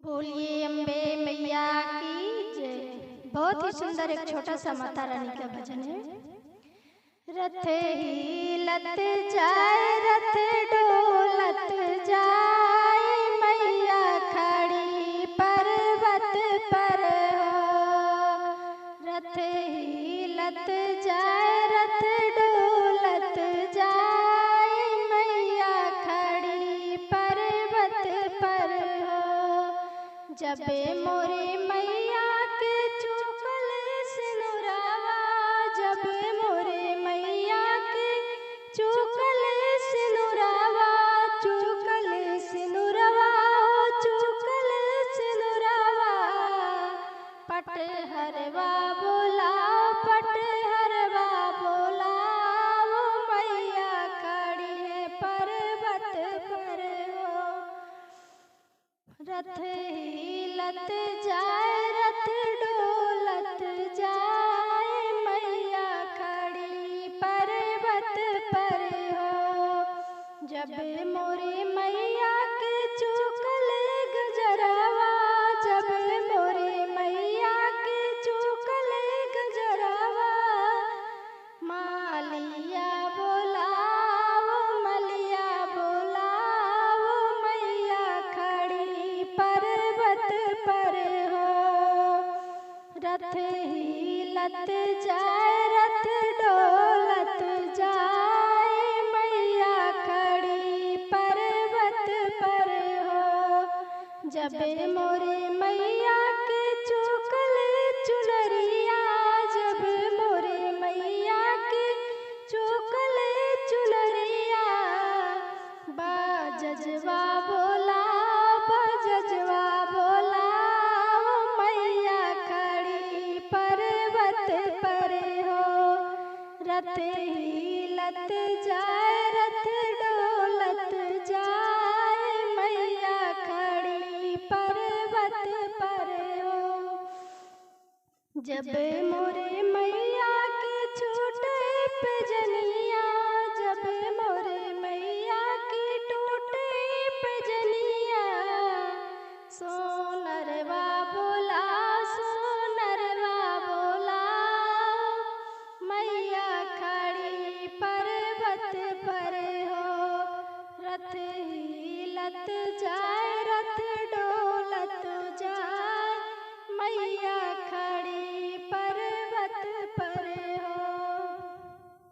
बोलिए अम्बे मैया की जय। बहुत ही सुंदर एक छोटा सा माता रानी का भजन है। रथ हिलत जाए रथ डोलत जाए मैया खड़ी पर्वत पर हो। रथ हिलत जाए रथ डोलत जाए मैया खड़ी पर्वत पर हो। जबे मोरे मैया के चुकल सिनुरवा, जबे मोरे मैया के चुकल सिनुरवा, चुकल सिनुरवा हो चुकल सिनुरवा। पटहरवा बोलाओ पटहरवा बोलाओ मैया खड़ी है पर्वत पर हो। रथ हिलत जाए रथ डोलत जाए मैया खड़ी पर्वत पर हो। जब मोरे मैया के चुकल गजरवा, जब मोरे मैया के चुकल गजरवा। मालिया बोलाओ मलिया बोलाओ मैया खड़ी पर्वत पर हो। रथ हिलत जाए रथ डोलत जाए मैया खड़ी पर्वत पर हो। जब मोरे मैया के चुकल चुनरिया, जब मोरे मैया के चुकल चुनरिया। बाजजवा बोलाओ बाजजवा बोलाओ मैया खड़ी पर्वत पर हो। रथ हिलत जाए रथ डोलत जाए मैया खड़ी पर्वत पर हो। जब मोरे मैया के छूटे पैजनिया, जब मोरे मैया की टूटे पैजनिया। सोनरवा बोला सोनरवा बोला मैया खड़ी पर्वत पर हो। रथ हिलत जा